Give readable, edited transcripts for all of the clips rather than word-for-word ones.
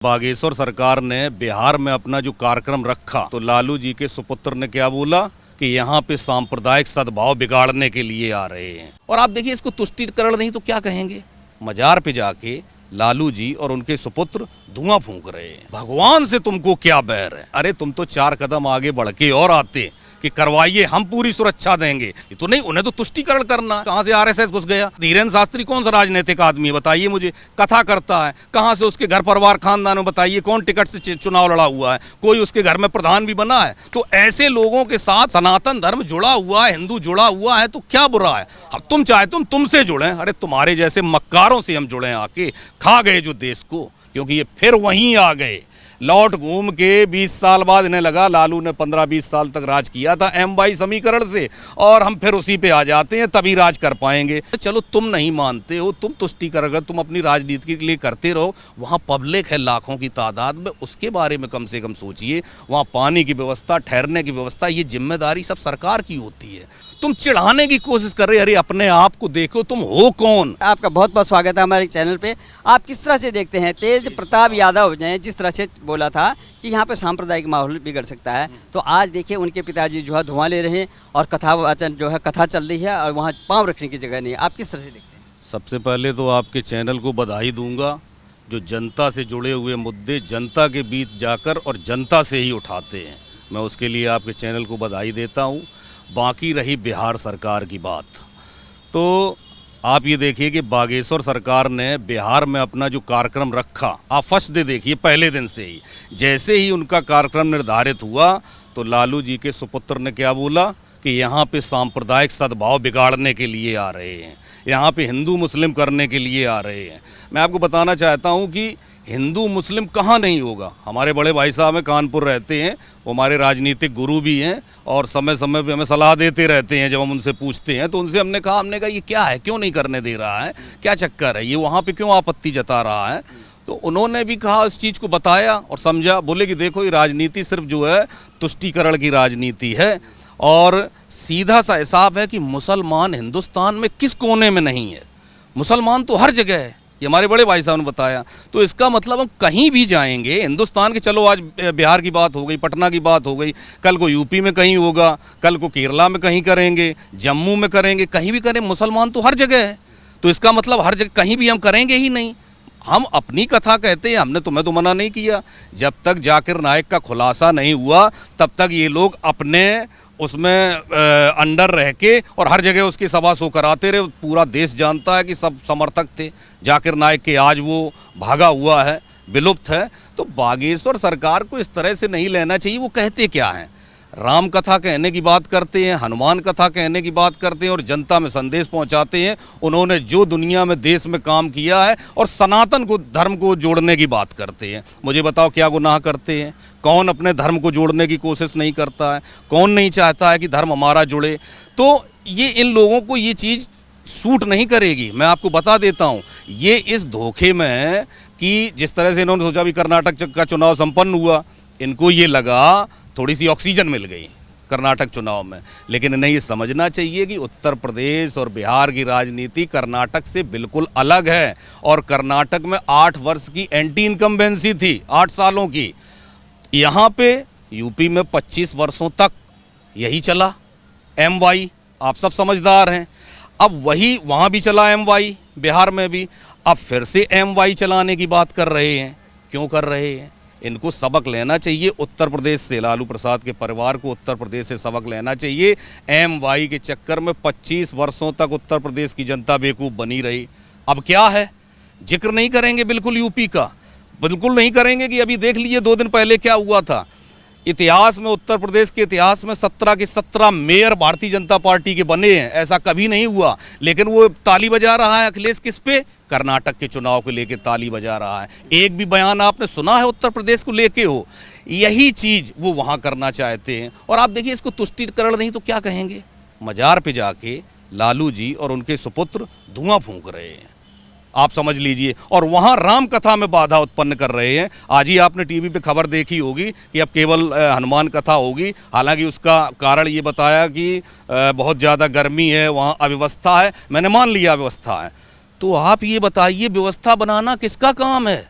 बागेश्वर सरकार ने बिहार में अपना जो कार्यक्रम रखा तो लालू जी के सुपुत्र ने क्या बोला कि यहाँ पे सांप्रदायिक सद्भाव बिगाड़ने के लिए आ रहे हैं। और आप देखिए, इसको तुष्टिकरण नहीं तो क्या कहेंगे। मजार पे जाके लालू जी और उनके सुपुत्र धुआं फूंक रहे हैं। भगवान से तुमको क्या बैर है? अरे तुम तो 4 कदम आगे बढ़ के और आते कि करवाइए, हम पूरी सुरक्षा देंगे। ये तो नहीं, उन्हें तो तुष्टिकरण करना। कहाँ से आरएसएस घुस गया? धीरेन्द्र शास्त्री कौन सा राजनीतिक आदमी है बताइए मुझे? कथा करता है। कहाँ से उसके घर परिवार खानदान में बताइए कौन टिकट से चुनाव लड़ा हुआ है? कोई उसके घर में प्रधान भी बना है? तो ऐसे लोगों के साथ सनातन धर्म जुड़ा हुआ है, हिंदू जुड़ा हुआ है, तो क्या बुरा है? अब तुम चाहे तुमसे जुड़े। अरे तुम्हारे जैसे मक्कारों से हम जुड़े आके, खा गए जो देश को, क्योंकि ये फिर वहीं आ गए। लौट घूम के 20 साल बाद इन्हें लगा लालू ने 15-20 साल तक राज किया था M22 समीकरण से, और हम फिर उसी पे आ जाते हैं, तभी राज कर पाएंगे। चलो तुम नहीं मानते हो, तुम तुष्टिकरण तुम अपनी राजनीति के लिए करते रहो। वहाँ पब्लिक है लाखों की तादाद में, उसके बारे में कम से कम सोचिए। वहाँ पानी की व्यवस्था, ठहरने की व्यवस्था, ये जिम्मेदारी सब सरकार की होती है। तुम चिढ़ाने की कोशिश कर रहे। अरे अपने आप को देखो, तुम हो कौन? आपका बहुत बहुत स्वागत है हमारे चैनल पे। आप किस तरह से देखते हैं तेज प्रताप यादव ने जिस तरह से बोला था कि यहाँ पे सांप्रदायिक माहौल बिगड़ सकता है, तो आज देखिए उनके पिताजी जो है धुआं ले रहे हैं और कथा वाचन जो है कथा चल रही है और वहाँ पाँव रखने की जगह नहीं है। आप किस तरह से देखते हैं? सबसे पहले तो आपके चैनल को बधाई दूंगा, जो जनता से जुड़े हुए मुद्दे जनता के बीच जाकर और जनता से ही उठाते हैं। मैं उसके लिए आपके चैनल को बधाई देता हूँ। बाकी रही बिहार सरकार की बात, तो आप ये देखिए कि बागेश्वर सरकार ने बिहार में अपना जो कार्यक्रम रखा, आप फर्स्ट डे देखिए, पहले दिन से ही जैसे ही उनका कार्यक्रम निर्धारित हुआ तो लालू जी के सुपुत्र ने क्या बोला कि यहाँ पे सांप्रदायिक सद्भाव बिगाड़ने के लिए आ रहे हैं, यहाँ पे हिंदू मुस्लिम करने के लिए आ रहे हैं। मैं आपको बताना चाहता हूँ कि हिंदू मुस्लिम कहाँ नहीं होगा। हमारे बड़े भाई साहब में कानपुर रहते हैं, वो हमारे राजनीतिक गुरु भी हैं और समय समय पे हमें सलाह देते रहते हैं। जब हम उनसे पूछते हैं तो उनसे हमने कहा ये क्या है, क्यों नहीं करने दे रहा है, क्या चक्कर है, ये वहाँ पे क्यों आपत्ति जता रहा है? तो उन्होंने भी कहा, इस चीज़ को बताया और समझा। बोले कि देखो, ये राजनीति सिर्फ जो है तुष्टिकरण की राजनीति है, और सीधा सा हिसाब है कि मुसलमान हिंदुस्तान में किस कोने में नहीं है? मुसलमान तो हर जगह है, ये हमारे बड़े भाई साहब ने बताया। तो इसका मतलब हम कहीं भी जाएंगे हिंदुस्तान के, चलो आज बिहार की बात हो गई, पटना की बात हो गई, कल को यूपी में कहीं होगा, कल को केरला में कहीं करेंगे, जम्मू में करेंगे, कहीं भी करें, मुसलमान तो हर जगह है। तो इसका मतलब हर जगह कहीं भी हम करेंगे ही नहीं। हम अपनी कथा कहते हैं, हमने तुम्हें तो मना नहीं किया। जब तक जाकिर नाइक का खुलासा नहीं हुआ तब तक ये लोग अपने उसमें अंडर रह के और हर जगह उसकी सभा सो कराते रहे। पूरा देश जानता है कि सब समर्थक थे जाकिर नाइक के, आज वो भागा हुआ है, विलुप्त है। तो बागेश्वर सरकार को इस तरह से नहीं लेना चाहिए। वो कहते क्या हैं? राम कथा कहने की बात करते हैं, हनुमान कथा कहने की बात करते हैं और जनता में संदेश पहुंचाते हैं। उन्होंने जो दुनिया में देश में काम किया है और सनातन को धर्म को जोड़ने की बात करते हैं। मुझे बताओ क्या गुनाह करते हैं? कौन अपने धर्म को जोड़ने की कोशिश नहीं करता है? कौन नहीं चाहता है कि धर्म हमारा जुड़े? तो ये इन लोगों को ये चीज़ सूट नहीं करेगी। मैं आपको बता देता हूँ, ये इस धोखे में है कि जिस तरह से इन्होंने सोचा भी कर्नाटक का चुनाव संपन्न हुआ, इनको ये लगा थोड़ी सी ऑक्सीजन मिल गई कर्नाटक चुनाव में, लेकिन इन्हें ये समझना चाहिए कि उत्तर प्रदेश और बिहार की राजनीति कर्नाटक से बिल्कुल अलग है। और कर्नाटक में 8 वर्ष की एंटी इनकम्बेंसी थी, 8 सालों की। यहाँ पे यूपी में 25 वर्षों तक यही चला MY। आप सब समझदार हैं। अब वही वहाँ भी चला MY, बिहार में भी। अब फिर से MY चलाने की बात कर रहे हैं। क्यों कर रहे हैं? इनको सबक लेना चाहिए उत्तर प्रदेश से। लालू प्रसाद के परिवार को उत्तर प्रदेश से सबक लेना चाहिए। MY के चक्कर में 25 वर्षों तक उत्तर प्रदेश की जनता बेवकूफ़ बनी रही। अब क्या है? जिक्र नहीं करेंगे बिल्कुल यूपी का, बिल्कुल नहीं करेंगे कि अभी देख लीजिए 2 दिन पहले क्या हुआ था। इतिहास में, उत्तर प्रदेश के इतिहास में 17 के 17 मेयर भारतीय जनता पार्टी के बने हैं। ऐसा कभी नहीं हुआ। लेकिन वो ताली बजा रहा है अखिलेश, किस पे? कर्नाटक के चुनाव को लेके ताली बजा रहा है। एक भी बयान आपने सुना है उत्तर प्रदेश को लेके हो? यही चीज़ वो वहाँ करना चाहते हैं। और आप देखिए, इसको तुष्टिकरण नहीं तो क्या कहेंगे। मजार पे जाके लालू जी और उनके सुपुत्र धुआं फूंक रहे हैं, आप समझ लीजिए। और वहाँ राम कथा में बाधा उत्पन्न कर रहे हैं। आज ही आपने टीवी पे खबर देखी होगी कि अब केवल हनुमान कथा होगी। हालांकि उसका कारण ये बताया कि बहुत ज़्यादा गर्मी है, वहाँ अव्यवस्था है। मैंने मान लिया व्यवस्था है। तो आप ये बताइए, व्यवस्था बनाना किसका काम है?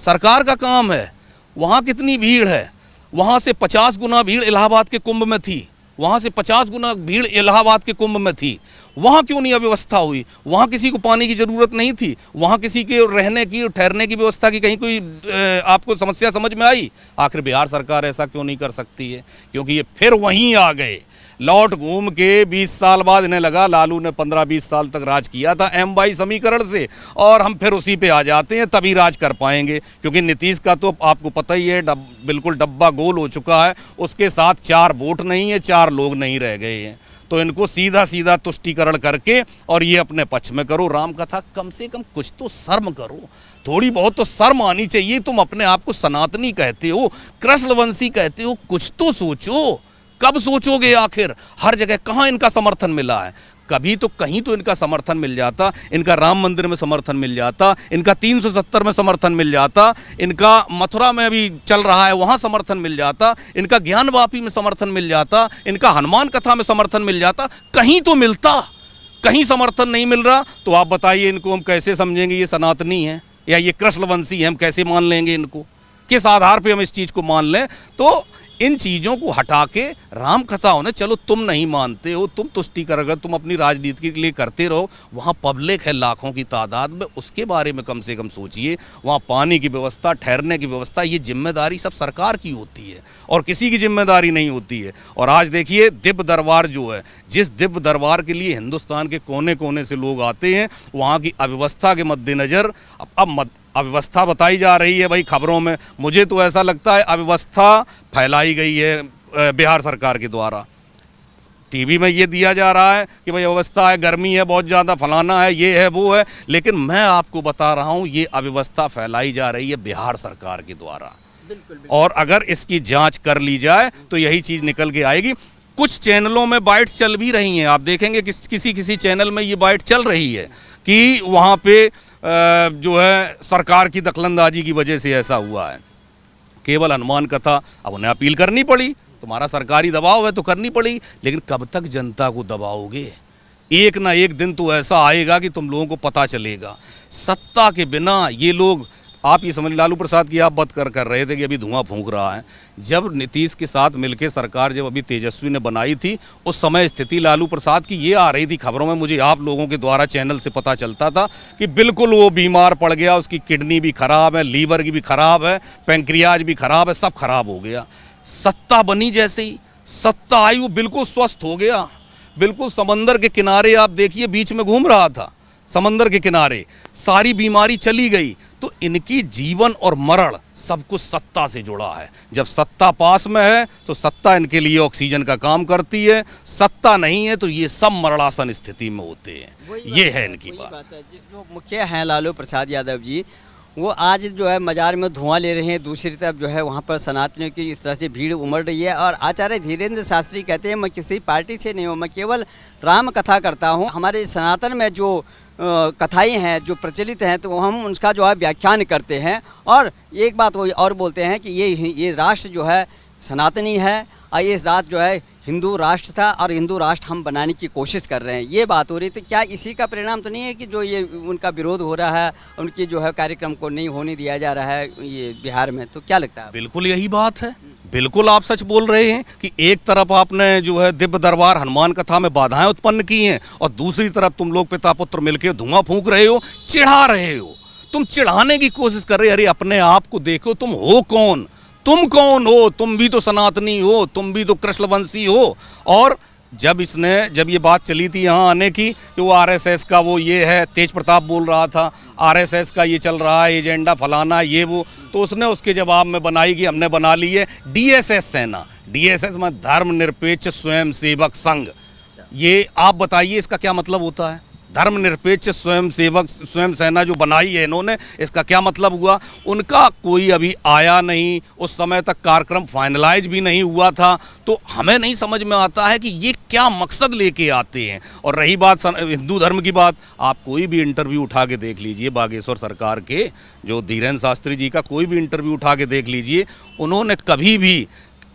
सरकार का काम है। वहाँ कितनी भीड़ है, वहाँ से 50 गुना भीड़ इलाहाबाद के कुंभ में थी, वहाँ से 50 गुना भीड़ इलाहाबाद के कुंभ में थी। वहाँ क्यों नहीं अव्यवस्था हुई? वहाँ किसी को पानी की ज़रूरत नहीं थी, वहाँ किसी के रहने की ठहरने की व्यवस्था की कहीं कोई आपको समस्या समझ में आई? आखिर बिहार सरकार ऐसा क्यों नहीं कर सकती है? क्योंकि ये फिर वहीं आ गए, लौट घूम के 20 साल बाद इन्हें लगा लालू ने 15-20 साल तक राज किया था M-22 समीकरण से, और हम फिर उसी पे आ जाते हैं, तभी राज कर पाएंगे। क्योंकि नीतीश का तो आपको पता ही है, बिल्कुल डब्बा गोल हो चुका है। उसके साथ 4 वोट नहीं है, 4 लोग नहीं रह गए हैं। तो इनको सीधा सीधा तुष्टीकरण करके और ये अपने पक्ष में करो। राम कथा कम से कम कुछ तो शर्म करो, थोड़ी बहुत तो शर्म आनी चाहिए। तुम अपने आप को सनातनी कहते हो, कृष्णवंशी कहते हो, कुछ तो सोचो। कब सोचोगे आखिर? हर जगह कहाँ इनका समर्थन मिला है? कभी तो कहीं तो इनका समर्थन मिल जाता, इनका राम मंदिर में समर्थन मिल जाता, इनका 370 में समर्थन मिल जाता, इनका मथुरा में अभी चल रहा है वहाँ समर्थन मिल जाता, इनका ज्ञानवापी में समर्थन मिल जाता, इनका हनुमान कथा में समर्थन मिल जाता। कहीं तो मिलता, कहीं समर्थन नहीं मिल रहा। तो आप बताइए, इनको हम कैसे समझेंगे ये सनातनी हैं या ये कृष्णवंशी हैं? हम कैसे मान लेंगे इनको? किस आधार पर हम इस चीज़ को मान लें? तो इन चीज़ों को हटा के राम कथा होने, चलो तुम नहीं मानते हो, तुम तुष्टीकरण तुम अपनी राजनीति के लिए करते रहो। वहाँ पब्लिक है लाखों की तादाद में, उसके बारे में कम से कम सोचिए। वहाँ पानी की व्यवस्था, ठहरने की व्यवस्था, ये जिम्मेदारी सब सरकार की होती है और किसी की जिम्मेदारी नहीं होती है। और आज देखिए दिव्य दरबार जो है, जिस दिव्य दरबार के लिए हिंदुस्तान के कोने कोने से लोग आते हैं, वहाँ की अव्यवस्था के मद्देनज़र अब अव्यवस्था बताई जा रही है भाई खबरों में। मुझे तो ऐसा लगता है अव्यवस्था फैलाई गई है बिहार सरकार के द्वारा। टीवी में ये दिया जा रहा है कि भाई अव्यवस्था है, गर्मी है बहुत ज़्यादा, फलाना है, ये है वो है, लेकिन मैं आपको बता रहा हूँ ये अव्यवस्था फैलाई जा रही है बिहार सरकार के द्वारा। और अगर इसकी जांच कर ली जाए तो यही चीज़ निकल के आएगी। कुछ चैनलों में बाइट्स चल भी रही हैं, आप देखेंगे किसी चैनल में ये बाइट चल रही है कि वहाँ पे जो है सरकार की दखलंदाजी की वजह से ऐसा हुआ है। केवल हनुमान कथा, अब उन्हें अपील करनी पड़ी, तुम्हारा सरकारी दबाव है तो करनी पड़ी, लेकिन कब तक जनता को दबाओगे? एक ना एक दिन तो ऐसा आएगा कि तुम लोगों को पता चलेगा। सत्ता के बिना ये लोग, आप ये समझ, लालू प्रसाद की आप बात कर रहे थे कि अभी धुआं फूंक रहा है। जब नीतीश के साथ मिलकर सरकार जब अभी तेजस्वी ने बनाई थी, उस समय स्थिति लालू प्रसाद की ये आ रही थी खबरों में, मुझे आप लोगों के द्वारा चैनल से पता चलता था कि बिल्कुल वो बीमार पड़ गया, उसकी किडनी भी खराब है, लीवर की भी खराब है, पैंक्रियाज भी खराब है, सब खराब हो गया। सत्ता बनी, जैसे ही सत्ता आई वो बिल्कुल स्वस्थ हो गया। बिल्कुल समंदर के किनारे आप देखिए, बीच में घूम रहा था समंदर के किनारे, सारी बीमारी चली गई। तो इनकी जीवन और मरण सब कुछ सत्ता से जुड़ा है। जब सत्ता पास में है तो सत्ता इनके लिए ऑक्सीजन का काम करती है, सत्ता नहीं है तो ये सब मरणासन स्थिति में होते हैं। ये है इनकी बात। जो मुखिया हैं लालू प्रसाद यादव जी, वो आज जो है मजार में धुआं ले रहे हैं, दूसरी तरफ जो है वहाँ पर सनातनियों की इस तरह से भीड़ उमड़ रही है। और आचार्य धीरेन्द्र शास्त्री कहते हैं मैं किसी पार्टी से नहीं हूँ, मैं केवल राम कथा करता हूँ। हमारे सनातन में जो कथाएं हैं जो प्रचलित हैं तो हम उसका जो है व्याख्यान करते हैं। और एक बात वो और बोलते हैं कि ये राष्ट्र जो है सनातनी है और ये राष्ट्र जो है हिंदू राष्ट्र था और हिंदू राष्ट्र हम बनाने की कोशिश कर रहे हैं, ये बात हो रही। तो क्या इसी का परिणाम तो नहीं है कि जो ये उनका विरोध हो रहा है, उनकी जो है कार्यक्रम को नहीं होने दिया जा रहा है ये बिहार में? तो क्या लगता है? बिल्कुल यही बात है, बिल्कुल आप सच बोल रहे हैं कि एक तरफ आपने जो है दिव्य दरबार हनुमान कथा में बाधाएं उत्पन्न की हैं और दूसरी तरफ तुम लोग पिता पुत्र मिलकर धुआं फूंक रहे हो, चिढ़ा रहे हो, तुम चिढ़ाने की कोशिश कर रहे हो। अरे अपने आप को देखो, तुम हो कौन? तुम कौन हो? तुम भी तो सनातनी हो, तुम भी तो कृष्णवंशी हो। और जब ये बात चली थी यहाँ आने की कि वो आरएसएस का वो ये है, तेज प्रताप बोल रहा था आरएसएस का ये चल रहा है एजेंडा फलाना ये वो, तो उसने उसके जवाब में बनाई कि हमने बना ली है डीएसएस सेना। डीएसएस में धर्मनिरपेक्ष स्वयंसेवक संघ। ये आप बताइए इसका क्या मतलब होता है? धर्मनिरपेक्ष स्वयं सेना जो बनाई है इन्होंने, इसका क्या मतलब हुआ? उनका कोई अभी आया नहीं, उस समय तक कार्यक्रम फाइनलाइज भी नहीं हुआ था। तो हमें नहीं समझ में आता है कि ये क्या मकसद लेके आते हैं। और रही बात हिंदू धर्म की बात, आप कोई भी इंटरव्यू उठा के देख लीजिए बागेश्वर सरकार के, जो धीरेन्द्र शास्त्री जी का कोई भी इंटरव्यू उठा के देख लीजिए, उन्होंने कभी भी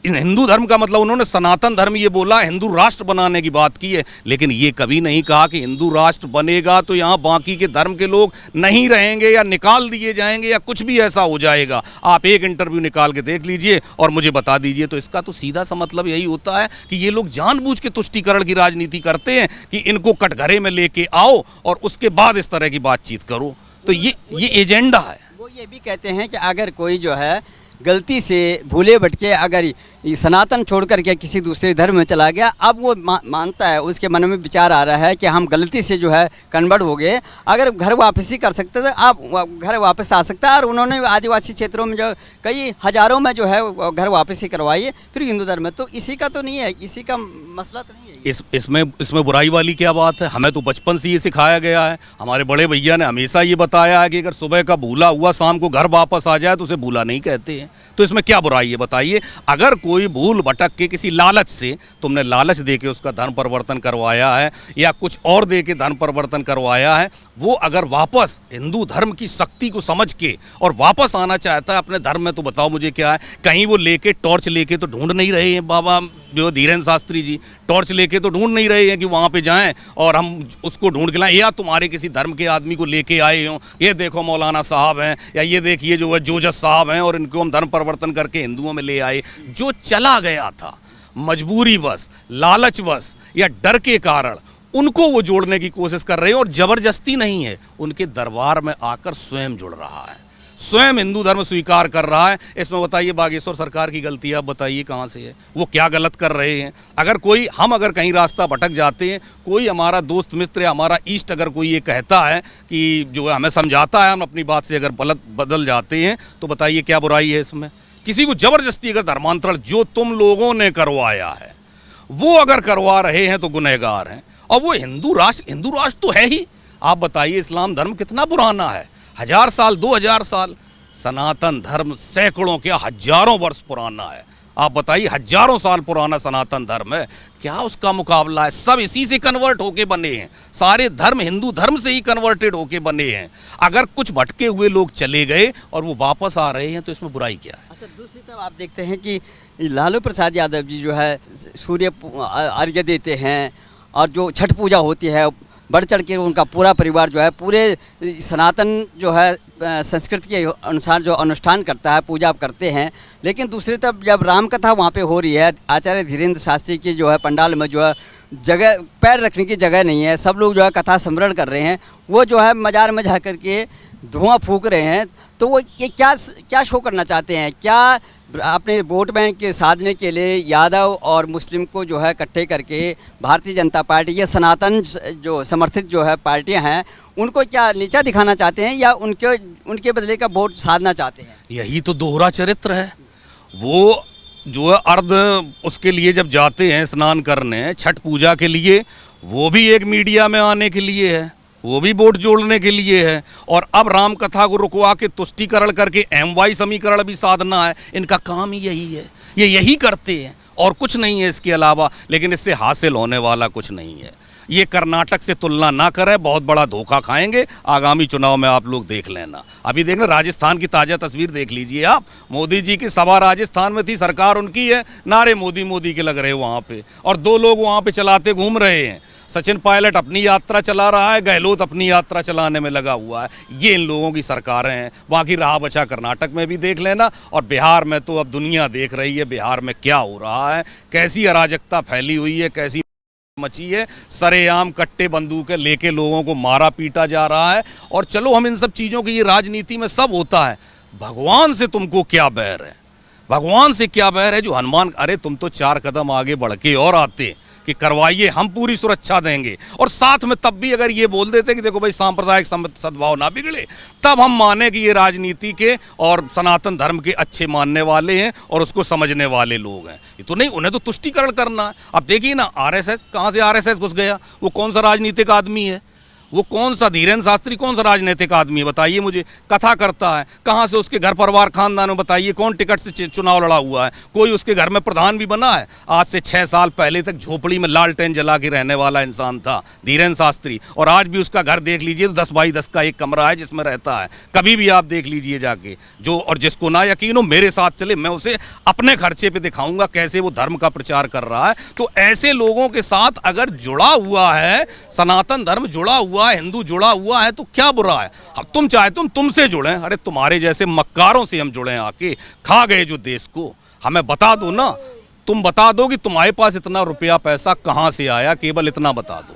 हिंदू धर्म का मतलब उन्होंने सनातन धर्म ये बोला, हिंदू राष्ट्र बनाने की बात की है, लेकिन ये कभी नहीं कहा कि हिंदू राष्ट्र बनेगा तो यहाँ बाकी के धर्म के लोग नहीं रहेंगे या निकाल दिए जाएंगे या कुछ भी ऐसा हो जाएगा। आप एक इंटरव्यू निकाल के देख लीजिए और मुझे बता दीजिए। तो इसका तो सीधा सा मतलब यही होता है कि ये लोग जानबूझ के तुष्टीकरण की राजनीति करते हैं कि इनको कटघरे में लेके आओ और उसके बाद इस तरह की बातचीत करो। तो ये एजेंडा है। वो ये भी कहते हैं कि अगर कोई जो है गलती से भूले भटके अगर ये सनातन छोड़ करके किसी दूसरे धर्म में चला गया, अब वो मानता है, उसके मन में विचार आ रहा है कि हम गलती से जो है कन्वर्ट हो गए, अगर घर वापसी कर सकते थे आप घर वापस आ सकता है। और उन्होंने आदिवासी क्षेत्रों में जो कई हज़ारों में जो है घर वापसी करवाई है फिर हिंदू धर्म में। तो इसी का तो नहीं है, इसी का मसला तो नहीं है। इसमें बुराई वाली क्या बात है? हमें तो बचपन से ये सिखाया गया है, हमारे बड़े भैया ने हमेशा ये बताया है कि अगर सुबह का भूला हुआ शाम को घर वापस आ जाए तो उसे भूला नहीं कहते हैं। तो इसमें क्या बुराई है बताइए? अगर कोई भूल भटक के किसी लालच से, तुमने लालच दे के उसका धर्म परिवर्तन करवाया है या कुछ और दे के धर्म परिवर्तन करवाया है, वो अगर वापस हिंदू धर्म की शक्ति को समझ के और वापस आना चाहता है अपने धर्म में, तो बताओ मुझे क्या है? कहीं वो लेके टॉर्च लेके तो ढूंढ नहीं रहे हैं बाबा जो धीरेन्द्र शास्त्री जी, टॉर्च लेके तो ढूंढ नहीं रहे हैं कि वहाँ पे जाएं और हम उसको ढूंढ के लाएं, या तुम्हारे किसी धर्म के आदमी को लेके आए हों, ये देखो मौलाना साहब हैं या ये देखिए जो है जोजस साहब हैं और इनको हम धर्म परिवर्तन करके हिंदुओं में ले आए। जो चला गया था मजबूरीवश, लालचवश या डर के कारण, उनको वो जोड़ने की कोशिश कर रहे हैं और जबरदस्ती नहीं है, उनके दरबार में आकर स्वयं जुड़ रहा है, स्वयं हिंदू धर्म स्वीकार कर रहा है। इसमें बताइए बागेश्वर सरकार की गलती है? आप बताइए कहाँ से है? वो क्या गलत कर रहे हैं? अगर कहीं रास्ता भटक जाते हैं, कोई हमारा दोस्त मित्र या हमारा ईष्ट अगर कोई ये कहता है कि जो हमें समझाता है, हम अपनी बात से अगर गलत बदल जाते हैं, तो बताइए क्या बुराई है इसमें? किसी को जबरदस्ती अगर धर्मांतरण जो तुम लोगों ने करवाया है वो अगर करवा रहे हैं तो गुनहगार हैं। और वो हिंदू राष्ट्र तो है ही। आप बताइए इस्लाम धर्म कितना पुराना है? 1000 साल, 2000 साल। सनातन धर्म सैकड़ों क्या हजारों वर्ष पुराना है। आप बताइए, हजारों साल पुराना सनातन धर्म है, क्या उसका मुकाबला है? सब इसी से कन्वर्ट होके बने हैं, सारे धर्म हिंदू धर्म से ही कन्वर्टेड होके बने हैं। अगर कुछ भटके हुए लोग चले गए और वो वापस आ रहे हैं तो इसमें बुराई क्या है? अच्छा, दूसरी तरफ आप देखते हैं कि लालू प्रसाद यादव जी जो है सूर्य अर्घ्य देते हैं और जो छठ पूजा होती है बढ़ चढ़ के उनका पूरा परिवार जो है पूरे सनातन जो है संस्कृति के अनुसार जो अनुष्ठान करता है, पूजा करते हैं। लेकिन दूसरी तरफ जब राम कथा वहाँ पे हो रही है, आचार्य धीरेन्द्र शास्त्री की जो है पंडाल में जो है जगह पैर रखने की जगह नहीं है, सब लोग जो है कथा स्मरण कर रहे हैं, वो जो है मजार में जा कर के धुआं फूंक रहे हैं। तो वो ये क्या शो करना चाहते हैं? क्या अपने वोट बैंक के साधने के लिए यादव और मुस्लिम को जो है इकट्ठे करके भारतीय जनता पार्टी, ये सनातन जो समर्थित जो है पार्टियां हैं, उनको क्या नीचा दिखाना चाहते हैं या उनके बदले का वोट साधना चाहते हैं? यही तो दोहरा चरित्र है। वो जो है अर्ध उसके लिए जब जाते हैं स्नान करने छठ पूजा के लिए, वो भी एक मीडिया में आने के लिए है, वो भी वोट जोड़ने के लिए है। और अब राम कथा को रुकवा के तुष्टीकरण करके MY समीकरण भी साधना है। इनका काम ही यही है, ये यही करते हैं और कुछ नहीं है इसके अलावा। लेकिन इससे हासिल होने वाला कुछ नहीं है। ये कर्नाटक से तुलना ना करें, बहुत बड़ा धोखा खाएंगे। आगामी चुनाव में आप लोग देख लेना। अभी देख लें, राजस्थान की ताज़ा तस्वीर देख लीजिए आप। मोदी जी की सभा राजस्थान में थी, सरकार उनकी है, नारे मोदी मोदी के लग रहे वहाँ पे, और 2 लोग वहाँ पे चलाते घूम रहे हैं। सचिन पायलट अपनी यात्रा चला रहा है, गहलोत अपनी यात्रा चलाने में लगा हुआ है। ये इन लोगों की सरकारें हैं। बाकी रहा बचा कर्नाटक में भी देख लेना, और बिहार में तो अब दुनिया देख रही है बिहार में क्या हो रहा है, कैसी अराजकता फैली हुई है, कैसी मची है। सरेआम कट्टे बंदूकें लेके लोगों को मारा पीटा जा रहा है। और चलो हम इन सब चीज़ों की, ये राजनीति में सब होता है। भगवान से तुमको क्या बैर है? भगवान से क्या बैर है जो हनुमान? अरे तुम तो 4 कदम आगे बढ़ के और आते कि करवाइए, हम पूरी सुरक्षा देंगे। और साथ में तब भी अगर ये बोल देते कि देखो भाई सांप्रदायिक सद्भाव ना बिगड़े, तब हम माने कि ये राजनीति के और सनातन धर्म के अच्छे मानने वाले हैं और उसको समझने वाले लोग हैं। ये तो नहीं, उन्हें तो तुष्टीकरण करना है। अब देखिए ना, RSS कहाँ से RSS घुस गया? वो कौन सा राजनीतिक आदमी है? वो कौन सा धीरेन्द्र शास्त्री कौन सा राजनीतिक आदमी है बताइए मुझे, कथा करता है, कहाँ से उसके घर परिवार खानदान में बताइए, कौन टिकट से चुनाव लड़ा हुआ है, कोई उसके घर में प्रधान भी बना है? आज से 6 साल पहले तक झोपड़ी में लालटेन जला के रहने वाला इंसान था धीरेन्द्र शास्त्री, और आज भी उसका घर देख लीजिए तो 10 बाई 10 का एक कमरा है जिसमें रहता है, कभी भी आप देख लीजिए जाके। जो और जिसको ना यकीन हो मेरे साथ चले, मैं उसे अपने खर्चे पे दिखाऊंगा कैसे वो धर्म का प्रचार कर रहा है। तो ऐसे लोगों के साथ अगर जुड़ा हुआ है, सनातन धर्म जुड़ा हुआ है, हिंदू जुड़ा हुआ है, तो क्या बुरा है? अब तुम चाहे तुमसे जुड़े, अरे तुम्हारे जैसे मक्कारों से हम जुड़े, आके खा गए जो देश को, हमें बता दो ना, तुम बता दो कि तुम्हारे पास इतना रुपया पैसा कहां से आया, केवल इतना बता दो।